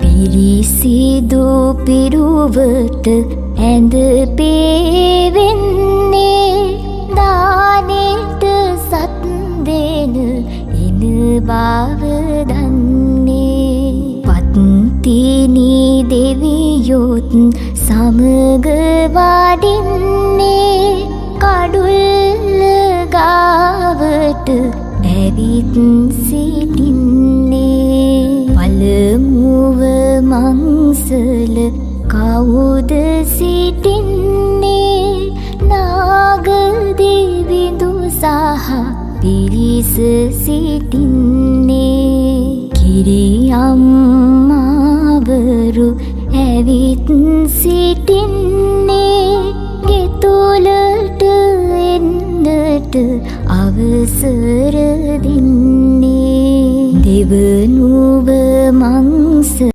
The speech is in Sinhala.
පිරිසිදු පිරුවට ඇඳ පේවෙන්නේ දානෙට සත් දෙන එන බව දන්නේ පත්තිනි දෙවියොත් සමග වඩින්නේ කඩුල්ල ගාවට ඇවිත් සිටින්නේ පළමුව මංසල කවුද සිටින්නේ නාගදෙවිඳු සහ පිරිස සිටින්නේ කිරියම්මාවරු ඇවිත් සිටින්නේ ගෙතුලට එන්නට අවසර දෙන්නේ දෙවනුව මංස